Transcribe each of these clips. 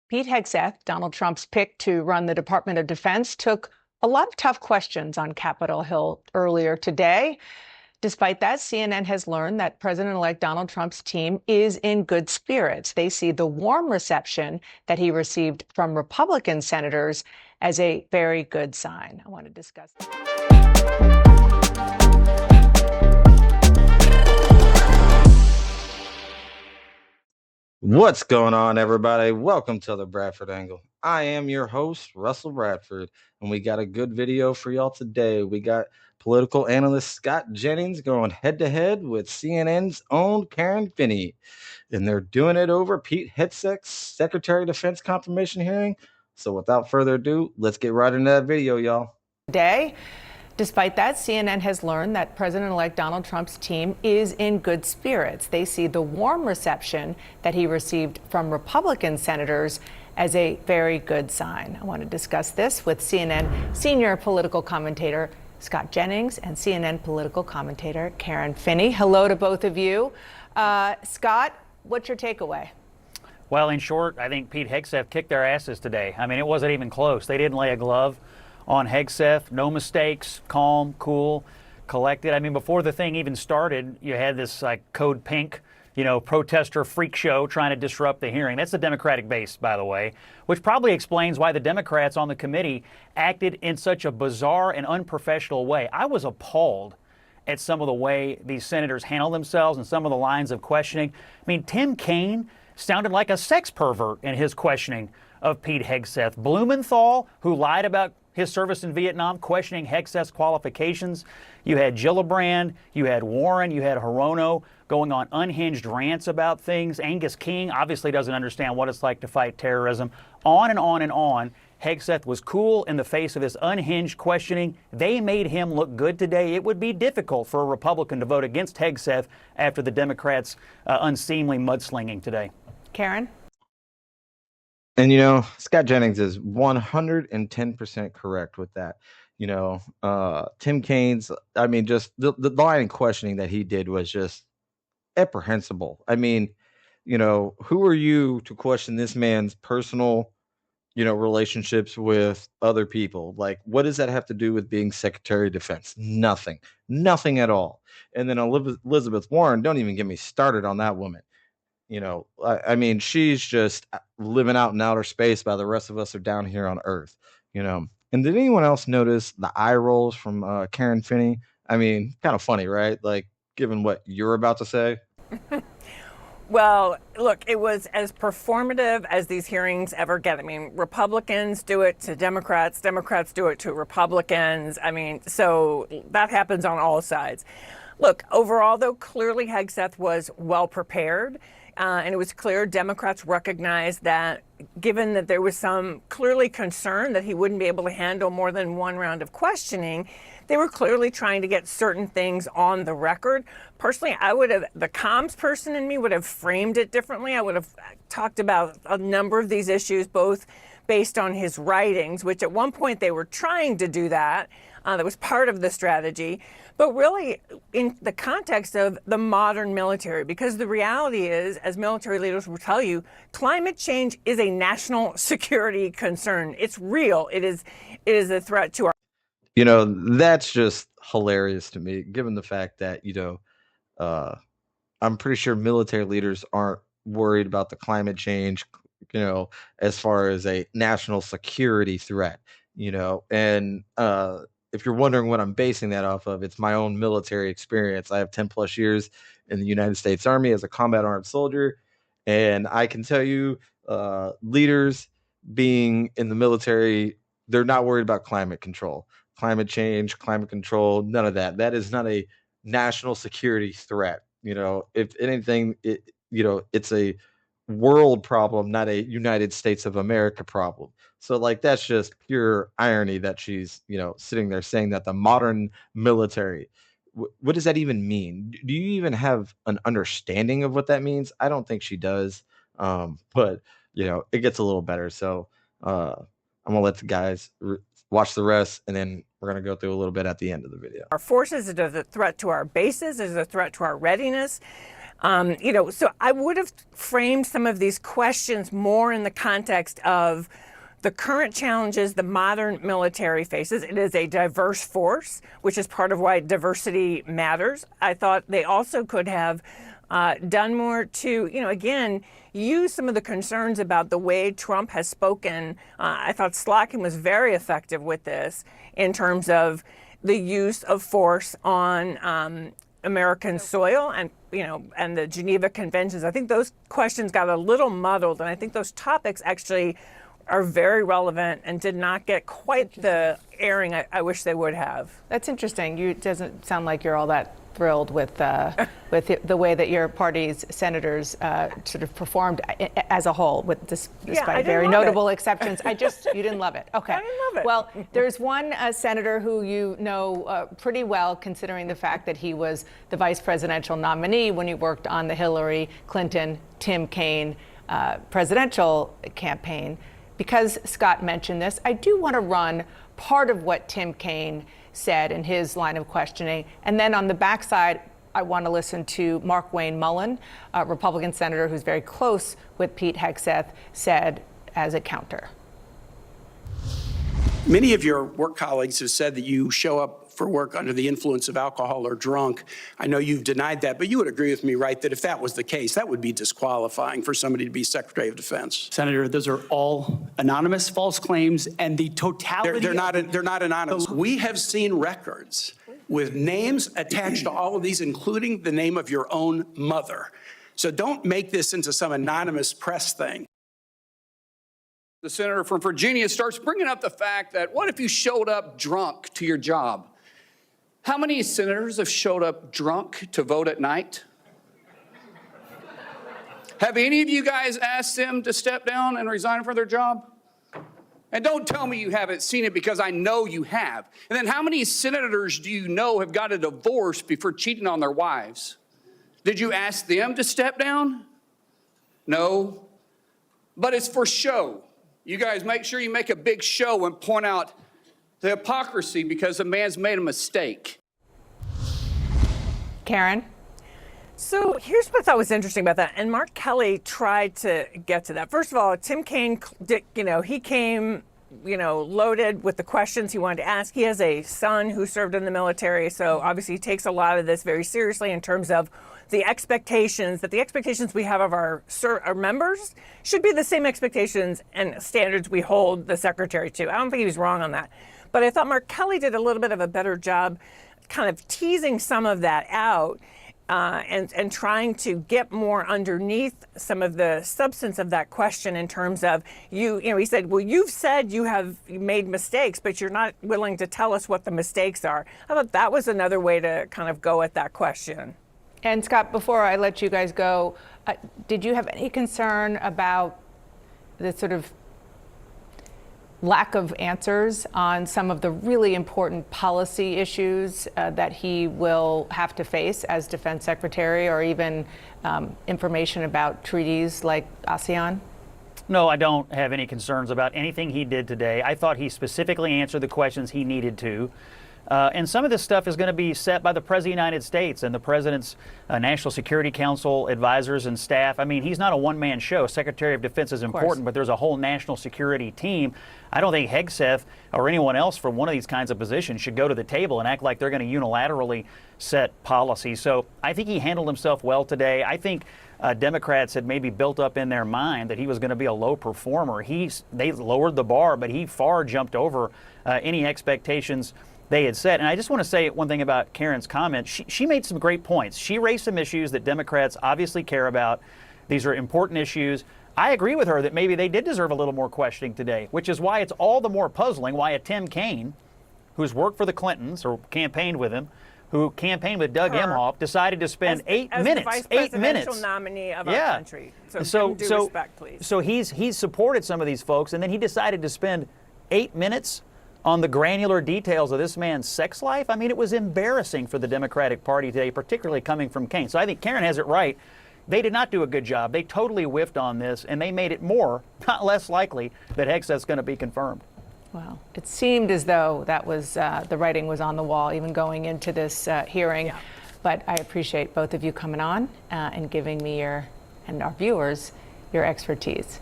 Pete Hegseth, Donald Trump's pick to run the Department of Defense, took a lot of tough questions on Capitol Hill earlier today. Despite that, CNN has learned that President-elect Donald Trump's team is in good spirits. They see the warm reception that he received from Republican senators as a very good sign. I want to discuss that. What's going on, everybody? Welcome to the Bradford Angle. I am your host, Russell Bradford, and we got a good video for y'all today. We got political analyst Scott Jennings going head-to-head with CNN's own Karen Finney, and they're doing it over Pete Hegseth's Secretary of Defense confirmation hearing. So without further ado, let's get right into that video, y'all. Today. Despite that, CNN has learned that President-elect Donald Trump's team is in good spirits. They see the warm reception that he received from Republican senators as a very good sign. I want to discuss this with CNN senior political commentator Scott Jennings and CNN political commentator Karen Finney. Hello to both of you. Scott, what's your takeaway? Well, in short, I think Pete Hegseth kicked their asses today. I mean, it wasn't even close. They didn't lay a glove on Hegseth. No mistakes, calm, cool, collected. I mean, before the thing even started, you had this like Code Pink, protester freak show trying to disrupt the hearing. That's the Democratic base, by the way, which probably explains why the Democrats on the committee acted in such a bizarre and unprofessional way. I was appalled at some of the way these senators handled themselves and some of the lines of questioning. I mean, Tim Kaine sounded like a sex pervert in his questioning of Pete Hegseth. Blumenthal, who lied about his service in Vietnam, questioning Hegseth's qualifications. You had Gillibrand, you had Warren, you had Hirono going on unhinged rants about things. Angus King obviously doesn't understand what it's like to fight terrorism. On and on and on. Hegseth was cool in the face of this unhinged questioning. They made him look good today. It would be difficult for a Republican to vote against Hegseth after the Democrats' unseemly mudslinging today. Karen? And, Scott Jennings is 110% correct with that. Tim Kaine's, just the line of questioning that he did was just reprehensible. Who are you to question this man's personal, relationships with other people? Like, what does that have to do with being Secretary of Defense? Nothing at all. And then Elizabeth Warren, don't even get me started on that woman. She's just living out in outer space while the rest of us are down here on Earth, And did anyone else notice the eye rolls from Karen Finney? Kind of funny, right? Like, given what you're about to say. Well, look, it was as performative as these hearings ever get. Republicans do it to Democrats, Democrats do it to Republicans. So that happens on all sides. Look, overall, though, clearly Hegseth was well prepared. And it was clear Democrats recognized that, given that there was some clearly concern that he wouldn't be able to handle more than one round of questioning, they were clearly trying to get certain things on the record. Personally, the comms person in me would have framed it differently. I would have talked about a number of these issues, both based on his writings, which at one point they were trying to do that. That was part of the strategy, but really in the context of the modern military, because the reality is, as military leaders will tell you, climate change is a national security concern. It's real. It is a threat to our. That's just hilarious to me, given the fact that, I'm pretty sure military leaders aren't worried about the climate change, as far as a national security threat, and, if you're wondering what I'm basing that off of, it's my own military experience. I have 10 plus years in the United States Army as a combat armed soldier. And I can tell you, leaders being in the military, they're not worried about climate control, climate change, climate control, none of that. That is not a national security threat. If anything, it's a world problem, not a United States of America problem. So that's just pure irony that she's, sitting there saying that the modern military, what does that even mean? Do you even have an understanding of what that means? I don't think she does. But it gets a little better. So I'm gonna let the guys watch the rest, and then we're going to go through a little bit at the end of the video. Our forces is a threat to our bases, is a threat to our readiness. So I would have framed some of these questions more in the context of the current challenges the modern military faces. It is a diverse force, which is part of why diversity matters. I thought they also could have done more to, again, use some of the concerns about the way Trump has spoken. I thought Slotkin was very effective with this in terms of the use of force on American soil and the Geneva Conventions. I think those questions got a little muddled, and I think those topics actually are very relevant and did not get quite the airing I wish they would have. That's interesting. It doesn't sound like you're all that thrilled with the way that your party's senators sort of performed as a whole, despite very notable exceptions. You didn't love it. Okay. I didn't love it. Well, there's one senator who you know pretty well, considering the fact that he was the vice presidential nominee when you worked on the Hillary Clinton, Tim Kaine presidential campaign. Because Scott mentioned this, I do want to run part of what Tim Kaine said in his line of questioning. And then on the backside, I want to listen to Mark Wayne Mullen, a Republican senator who's very close with Pete Hegseth, said as a counter. Many of your work colleagues have said that you show up for work under the influence of alcohol or drunk. I know you've denied that, but you would agree with me, right, that if that was the case, that would be disqualifying for somebody to be Secretary of Defense. Senator, those are all anonymous false claims, and the totality They're not anonymous. We have seen records with names attached to all of these, including the name of your own mother. So don't make this into some anonymous press thing. The senator from Virginia starts bringing up the fact that what if you showed up drunk to your job? How many senators have showed up drunk to vote at night? Have any of you guys asked them to step down and resign from their job? And don't tell me you haven't seen it, because I know you have. And then how many senators do you know have got a divorce before cheating on their wives? Did you ask them to step down? No. But it's for show. You guys make sure you make a big show and point out the hypocrisy because a man's made a mistake. Karen? So here's what I thought was interesting about that, and Mark Kelly tried to get to that. First of all, Tim Kaine, he came, loaded with the questions he wanted to ask. He has a son who served in the military, so obviously he takes a lot of this very seriously in terms of the expectations we have of our members should be the same expectations and standards we hold the secretary to. I don't think he was wrong on that. But I thought Mark Kelly did a little bit of a better job kind of teasing some of that out and trying to get more underneath some of the substance of that question in terms of, he said, well, you've said you have made mistakes, but you're not willing to tell us what the mistakes are. I thought that was another way to kind of go at that question. And Scott, before I let you guys go, did you have any concern about the sort of lack of answers on some of the really important policy issues that he will have to face as defense secretary, or even information about treaties like ASEAN? No, I don't have any concerns about anything he did today. I thought he specifically answered the questions he needed to. And some of this stuff is going to be set by the President of the United States and the President's National Security Council advisors and staff. I mean, he's not a one-man show. Secretary of Defense is important, but there's a whole national security team. I don't think Hegseth or anyone else from one of these kinds of positions should go to the table and act like they're going to unilaterally set policy. So I think he handled himself well today. I think Democrats had maybe built up in their mind that he was going to be a low performer. They lowered the bar, but he far jumped over any expectations they had said. And I just want to say one thing about Karen's comment. She made some great points. She raised some issues that Democrats obviously care about. These are important issues. I agree with her that maybe they did deserve a little more questioning today, which is why it's all the more puzzling why a Tim Kaine, who's worked for the Clintons or campaigned with him, who campaigned with Doug Emhoff, decided to spend 8 minutes. The vice presidential nominee of our country. So due respect, please. So he's supported some of these folks, and then he decided to spend 8 minutes on the granular details of this man's sex life. I mean, it was embarrassing for the Democratic Party today, particularly coming from Kaine. So I think Karen has it right. They did not do a good job. They totally whiffed on this, and they made it more, not less likely, that Hegseth's going to be confirmed. Well, it seemed as though that was the writing was on the wall, even going into this hearing. Yeah. but I appreciate both of you coming on and giving me and our viewers your expertise.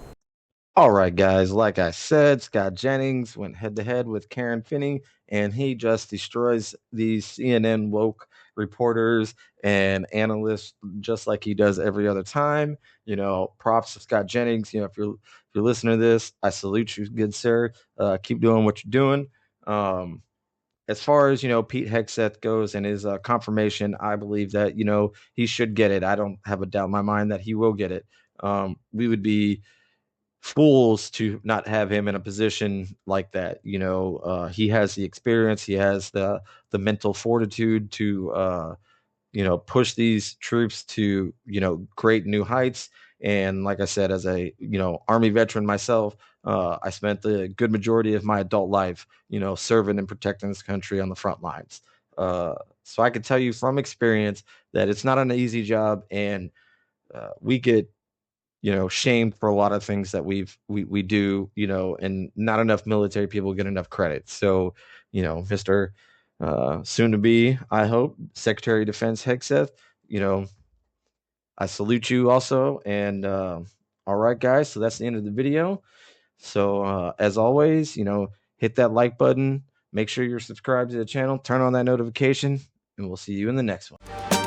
All right, guys. Like I said, Scott Jennings went head to head with Karen Finney, and he just destroys these CNN woke reporters and analysts just like he does every other time. Props to Scott Jennings. If you're listening to this, I salute you, good sir. Keep doing what you're doing. As far as Pete Hegseth goes and his confirmation, I believe that he should get it. I don't have a doubt in my mind that he will get it. We would be fools to not have him in a position like that. He has the experience, he has the mental fortitude to push these troops to great new heights. And like I said, as a Army veteran myself, I spent the good majority of my adult life serving and protecting this country on the front lines. So I can tell you from experience that it's not an easy job, and we get shamed for a lot of things that we do, and not enough military people get enough credit. So, Mr. Soon to be, I hope, Secretary of Defense Hegseth, I salute you also. And all right, guys, so that's the end of the video. So as always, hit that like button, make sure you're subscribed to the channel, turn on that notification, and we'll see you in the next one.